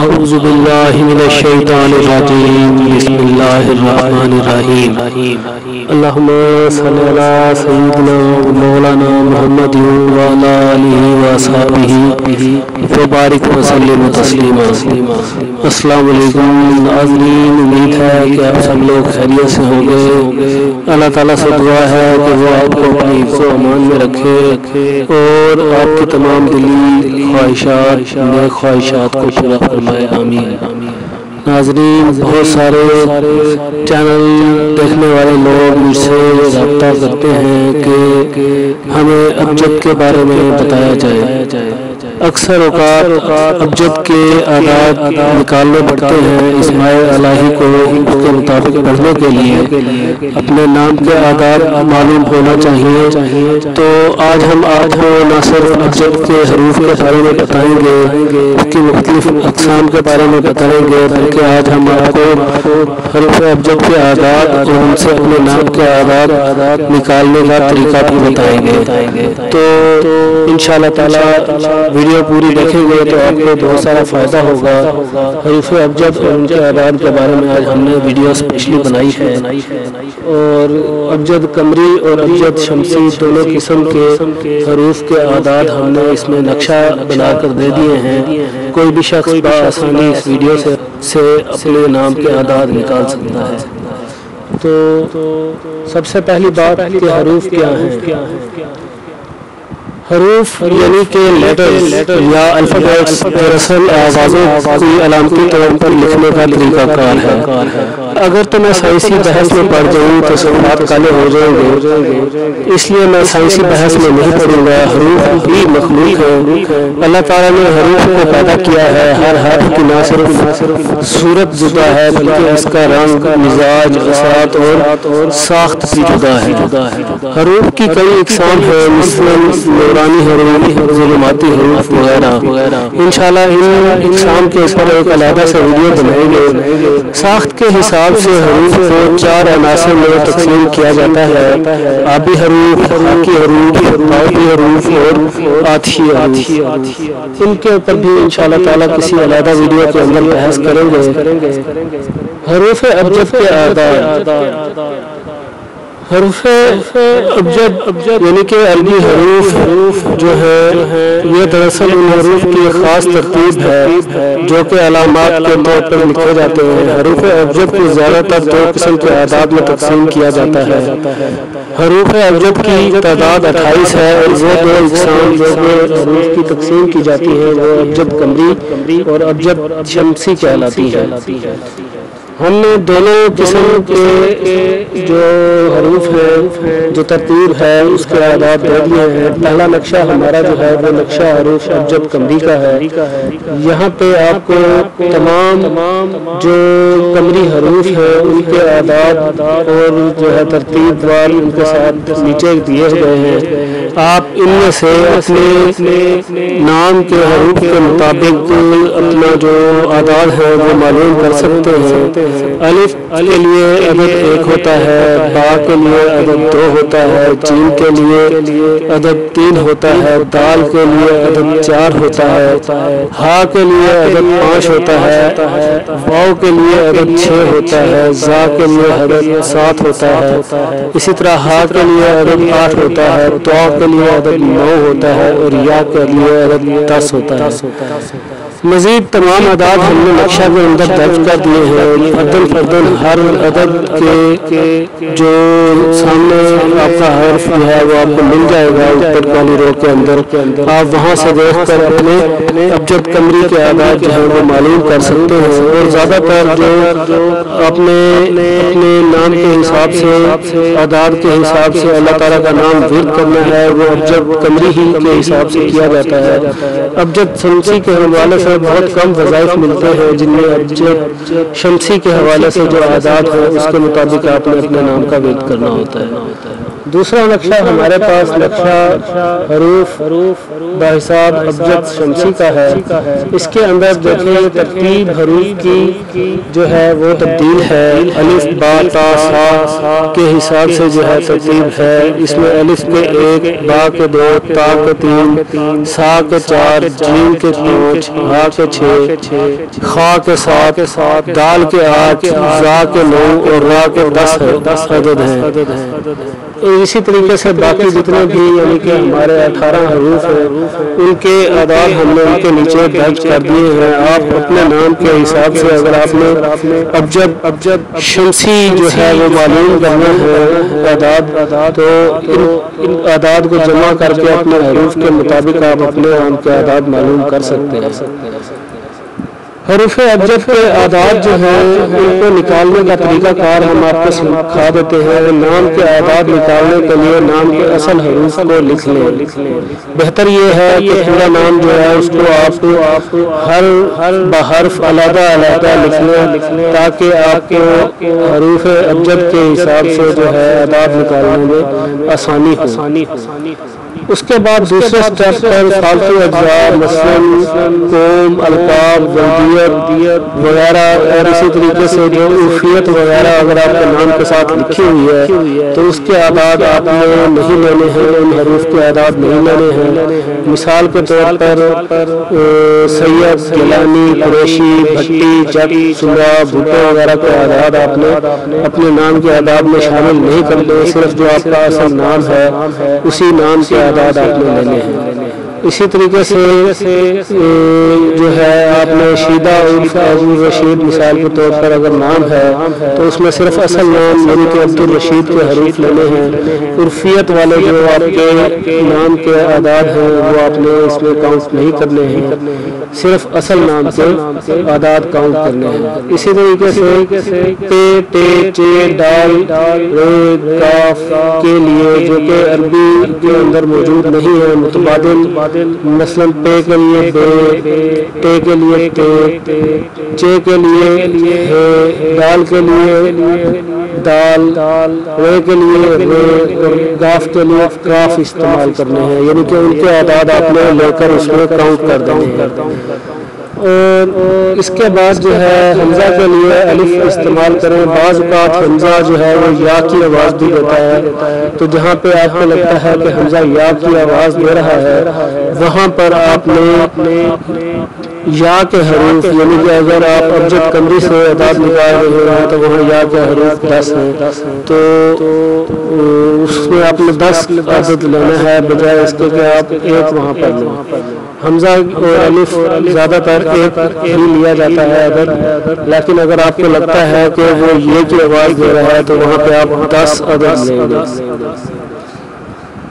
أعوذ بالله من الشيطان الرجيم بسم الله الرحمن الرحيم اللهم صل على سيدنا مولانا محمد وعلى آله وصحبه وبارك وسلم تسلیما۔ السلام علیکم ناظرین، امید ہے کہ آپ سب لوگ خیریت سے ہوں گے۔ اللہ تعالیٰ سے دعا ہے کہ وہ آپ کو اپنی حفظ و امان میں رکھے اور آپ کی تمام دلی خواہشات نیک خواہشات کو پورا فرمائے، آمین۔ ناظرین، بہت سارے چینل دیکھنے والے لوگ مجھ سے رابطہ کرتے ہیں کہ ہمیں ابجد کے بارے میں بتایا جائے۔ اکثر اوقات ابجد کے اعداد نکالنے پڑتے ہیں اسماء الہی کو اس کے مطابق پڑھنے کے لیے، اپنے نام کے اعداد معلوم ہونا چاہیے۔ تو آج ہم آپ کو نہ صرف ابجد کے حروف کے بارے میں بتائیں گے، اس کی مختلف اقسام کے بارے میں بتائیں گے، بلکہ آج ہم آپ کو حروف ابجد کے اعداد اور ان سے اپنے نام کے اعداد نکالنے کا طریقہ بھی بتائیں گے۔ تو انشاءاللہ تعالی ویڈیو پوری دیکھیں گے تو آپ کو بہت سارا فائدہ ہوگا۔ حروف ابجد اور ان کے اعداد کے بارے میں آج ہم نے ویڈیو اسپیشلی بنائی ہے، اور ابجد قمری اور ابجد شمسی دونوں قسم کے حروف کے اعداد ہم نے اس میں نقشہ بنا کر دے دیے ہیں۔ کوئی بھی شخص بآسانی اس ویڈیو سے اپنے نام کے اعداد نکال سکتا ہے۔ تو سب سے پہلی بات کہ حروف کیا ہیں۔ حروف یعنی کہ لیٹرز یا الفابیٹس دراصل آوازوں کی علامتی طور پر لکھنے کا طریقہ کار ہے۔ اگر تو میں سائنسی بحث میں پڑھ جاؤں تو صفحات کالے ہو جائیں گے، اس لیے میں سائنسی بحث میں نہیں پڑھوں گا۔ حروف بھی مخلوق ہے، اللہ تعالیٰ نے حروف کو پیدا کیا ہے۔ ہر حرف کی نہ صرف صورت جدا ہے بلکہ اس کا رنگ، مزاج، اثرات اور ساخت بھی جدا ہے۔ حروف کی کئی اقسام ہیں، مثلاً نورانی حروف، ظلماتی حروف وغیرہ۔ انشاءاللہ ان اقسام کے اوپر ایک علیحدہ سے ویڈیو بنائیں گے۔ ساخت کے حساب سے حروف کو 4 عناصر میں تقسیم کیا جاتا ہے: آبی حروف، خاکی حروف، پاؤتی حروف اور آتشی حروف۔ ان کے اوپر بھی انشاءاللہ تعالیٰ کسی علیحدہ ویڈیو کے اندر بحث کریں گے۔ حروف ابجد کے اعداد۔ حروف ابجد یعنی کہ عربی حروف جو ہے یہ دراصل ان حروف کی ایک خاص ترتیب ہے جو کہ علامات کے طور پر لکھے جاتے ہیں۔ حروف ابجد کو زیادہ تر 2 قسم کے اعداد میں تقسیم کیا جاتا ہے۔ حروف ابجد کی تعداد 28 ہے، اور وہ 2 اقسام جو حروف کی تقسیم کی جاتی ہیں وہ ابجد قمری اور ابجد شمسی کہلاتی ہیں۔ ہم نے دونوں قسم کے جو حروف ہیں، جو ترتیب ہے اس کے اعداد دے دیے ہیں۔ پہلا نقشہ ہمارا جو ہے وہ نقشہ حروف ابجد قمری کا ہے۔ یہاں پہ آپ کو تمام جو قمری حروف ہیں ان کے اعداد اور جو ہے ترتیب وار ان کے ساتھ نیچے دیے گئے ہیں۔ آپ ان میں سے اپنے نام کے حروف کے مطابق اپنا جو اعداد ہے وہ معلوم کر سکتے ہیں۔ الف کے لیے عدد 1 ہوتا ہے، با کے لیے عدد 2 ہوتا ہے، جیم کے لیے عدد 3 ہوتا ہے، دال کے لیے عدد 4 ہوتا ہے، ہا کے لیے عدد 5 ہوتا ہے، واو کے لیے عدد 6 ہوتا ہے، زا کے لیے عدد 7 ہوتا ہے، اسی طرح ہا کے لیے عدد 8 ہوتا ہے، تو کے لیے عدد 9 ہوتا ہے، اور یا کے لیے عدد 10 ہوتا ہے۔ مزید تمام اعداد ہم نے نقشہ کے اندر درج کر دیے ہیں۔ فردن ہر عدد کے جو سامنے آپ کا حرف جو ہے وہ آپ کو مل جائے گا اوپر والی رو کے اندر۔ آپ وہاں سے دیکھ کر اپنے ابجد قمری کے اعداد جو ہیں وہ معلوم کر سکتے ہیں، اور زیادہ تر جو اپنے نام کے حساب سے اعداد کے حساب سے اللہ تعالیٰ کا نام ورد کرنا ہے وہ ابجد قمری ہی کے حساب سے کیا جاتا ہے۔ ابجد شمسی کے حوالے سے بہت کم وظائف ملتے ہیں، جن میں ابجد شمسی کے حوالے سے جو اعداد ہیں اس کے مطابق آپ نے اپنے نام کا ورد کرنا ہوتا ہے۔ دوسرا نقشہ ہمارے پاس نقشہ حروف بحساب ابجد شمسی کا ہے. اس کے اندر دیکھیں ترتیب حروف کی جو ہے وہ تبدیل ہے. الف با تا سا کے حساب سے جو ہے ترتیب ہے. اس میں الف کے 1، با کے 2، تا کے 3، سا کے 4، جیم کے 5، ہا کے 6، خا کے 7، دال کے 8، زا کے 9 اور را کے 10 عدد ہیں. اسی طریقے سے باقی جتنے بھی یعنی کہ ہمارے 18 حروف ہیں ان کے اعداد ہم نے ان کے نیچے درج کر دیے ہیں. آپ اپنے نام کے حساب سے اگر آپ نے ابجد شمسی جو ہے وہ معلوم کرنا ہے اعداد، تو ان اعداد کو جمع کر کے اپنے حروف کے مطابق آپ اپنے نام کے اعداد معلوم کر سکتے ہیں. حروف ابجد کے اعداد جو ہیں ان کو نکالنے کا طریقہ کار ہم آپ کو سکھا دیتے ہیں. نام کے اعداد نکالنے کے لیے نام کے اصل حروف کو لکھ لیں. بہتر یہ ہے کہ پورا نام جو ہے اس کو آپ ہر بحرف علیحدہ لکھ لیں تاکہ آپ کو حروف ابجد کے حساب سے جو ہے اعداد نکالنے میں آسانی ہو. اس کے بعد دوسرے سٹیپ پر فالتو اجزاء مثلاً قوم، القاب، بلدیت وغیرہ اور اسی طریقے سے جو عرفیت وغیرہ اگر آپ کے نام کے ساتھ لکھی ہوئی ہے تو اس کے اعداد آپ نے نہیں لینے ہیں، ان حروف کے اعداد نہیں لینے ہیں. مثال کے طور پر سید، گیلانی، قریشی، بھٹی، جٹ، سمرا، بھٹو وغیرہ کے اعداد آپ نے اپنے نام کے اعداد میں شامل نہیں کرنے. صرف جو آپ کا اصل نام ہے اسی نام کے اعداد آپ نے لینے ہیں. اسی طریقے سے جو ہے آپ نے شیدہ عرف ابو رشید مثال کے طور پر اگر نام ہے تو اس میں صرف اصل نام یعنی کہ عبد الرشید کے حروف لینے ہیں. عرفیت والے جو آپ کے نام کے اعداد ہیں وہ آپ نے اس میں کاؤنٹ نہیں کرنے ہیں، صرف اصل نام کے اعداد کاؤنٹ کرنے ہیں. اسی طریقے سے پے، ٹے، چے، ڈال، رے، کاف کے لیے جو کہ عربی کے اندر موجود نہیں ہے متبادل، مثلا پے کے لیے بے، ٹے کے لیے ٹے، چے کے لیے ہے، ڈال کے لیے دال، رے کے لیے رے اور گاف کے لیے کاف استعمال کرنے ہیں. یعنی کہ ان کے اعداد آپ نے لے کر اس میں کاؤنٹ کر دیں گے. اور اس کے بعد جو ہے حمزہ کے لیے الف استعمال کریں. بعض اوقات حمزہ جو ہے وہ یا کی آواز بھی دیتا ہے، تو جہاں پہ آپ کو لگتا ہے کہ حمزہ یا کی آواز دے رہا ہے وہاں پر آپ نے یا کے حروف یعنی کہ اگر آپ ابجد کندی سے اعداد نکال رہے ہیں تو وہاں یا کے حروف 10 ہیں تو اس میں آپ نے 10 عدد لینا ہے بجائے اس کے کہ آپ 1 وہاں پر لیں. حمزہ اور الف زیادہ تر 1 ہی لیا جاتا ہے عدد، لیکن اگر آپ کو لگتا ہے کہ وہ یہ کی آواز دے رہا ہے تو وہاں پہ آپ 10 عدد لیں گے.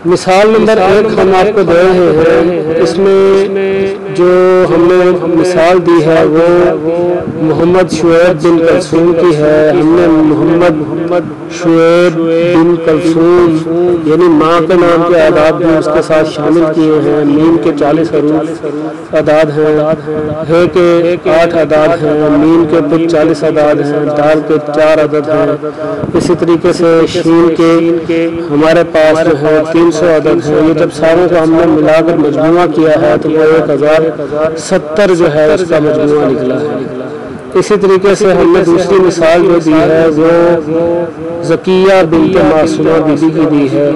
مثال نمبر 1 ہم آپ کو دے رہے ہیں. اس میں جو ہم نے مثال دی ہے وہ محمد شعیب بن کلثوم کی ہے. ہم نے محمد شعیب بن کلثوم یعنی ماں کے نام کے اعداد بھی اس کے ساتھ شامل کیے ہیں. میم کے 40 حروف اعداد ہیں، ہے کے 8 اعداد ہیں، میم کے کچھ 40 اعداد ہیں، دال کے 4 عدد ہیں. اسی طریقے سے شین کے ہمارے پاس جو ہے 300 عدد ہیں. یہ جب ساروں کو ہم نے ملا کر مجموعہ کیا ہے تو وہ 1070 جو ہے اس کا مجموعہ نکلا ہے. اسی طریقے سے ہم نے دوسری مثال جو دی ہے وہ زکیہ بنت معصومہ بی بی کی دی ہے.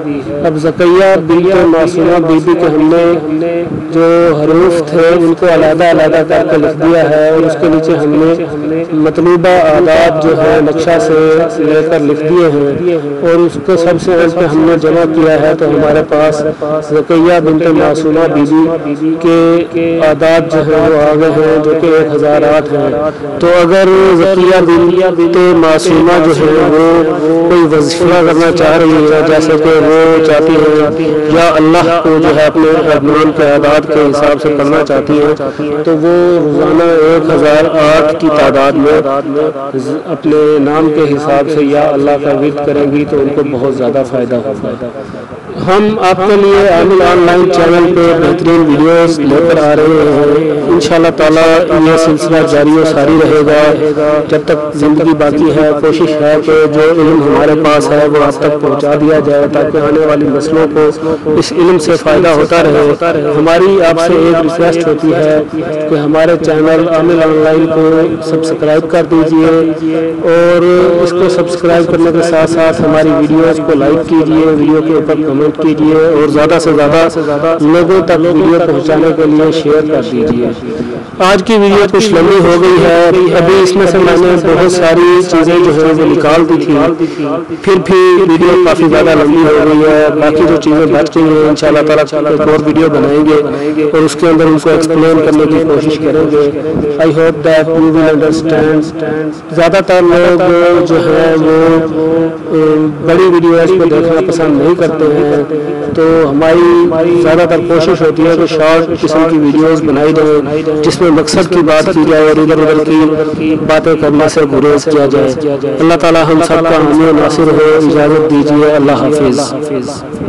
اب زکیہ بنت معصومہ بی بی کے ہم نے جو حروف تھے ان کو علیحدہ کر کے لکھ دیا ہے اور اس کے نیچے ہم نے مطلوبہ اعداد جو ہے نقشہ سے لے کر لکھ دیے ہیں اور اس کو سب سے پہلے ہم نے جمع کیا ہے تو ہمارے پاس زکیہ بنت معصومہ بی بی کے اعداد جو ہیں وہ آگے ہیں جو کہ 1008 ہیں. تو اگر زکیہ بنت معصومہ جو ہے وہ کوئی وظیفہ کرنا چاہ رہی ہے جیسے کہ وہ چاہتی ہے یا اللہ کو جو ہے اپنے ادنان کے اعداد کے حساب سے کرنا چاہتی ہے تو وہ روزانہ 1008 کی تعداد میں اپنے نام کے حساب سے یا اللہ کا ورد کریں گی تو ان کو بہت زیادہ فائدہ ہوگا. ہم آپ کے لیے عامل آن لائن چینل پہ بہترین ویڈیوز لے کر آ رہے ہیں، انشاءاللہ تعالی یہ سلسلہ جاری و ساری رہے گا جب تک زندگی باقی ہے۔ کوشش ہے کہ جو علم ہمارے پاس ہے وہ آپ تک پہنچا دیا جائے تاکہ آنے والی نسلوں کو اس علم سے فائدہ ہوتا رہے۔ ہماری آپ سے ایک ریکویسٹ ہوتی ہے کہ ہمارے چینل عامل آن لائن کو سبسکرائب کر دیجئے اور اس کو سبسکرائب کرنے کے ساتھ ساتھ ہماری ویڈیوز کو لائک کیجئے، ویڈیو کے اوپر کمنٹ کیجئے اور زیادہ سے زیادہ لوگوں تک ویڈیو پہنچانے کے لیے شیئر کر دیجئے۔ آج کی ویڈیو کچھ لمبی ہو گئی ہے، ابھی اس میں سے میں نے بہت ساری چیزیں جو ہے وہ نکال دی تھی، پھر بھی ویڈیو کافی زیادہ لمبی ہو گئی ہے۔ باقی جو چیزیں بچ گئی ہیں انشاءاللہ تعالیٰ ایک اور ویڈیو بنائیں گے اور اس کے اندر ان کو ایکسپلین کرنے کی کوشش کریں گے۔ I hope that you will understand. زیادہ تر لوگ جو ہے وہ بڑی ویڈیوز کو دیکھنا پسند نہیں کرتے ہیں، تو ہماری زیادہ تر کوشش ہوتی ہے کہ شارٹ قسم کی ویڈیوز بنائی جائیں جس میں مقصد کی بات کی جائے اور ادھر ادھر کی باتیں کرنے سے گریز کیا جائے۔ اللہ تعالی ہم سب کا حامی و ناصر ہو۔ اجازت دیجیے، اللہ حافظ۔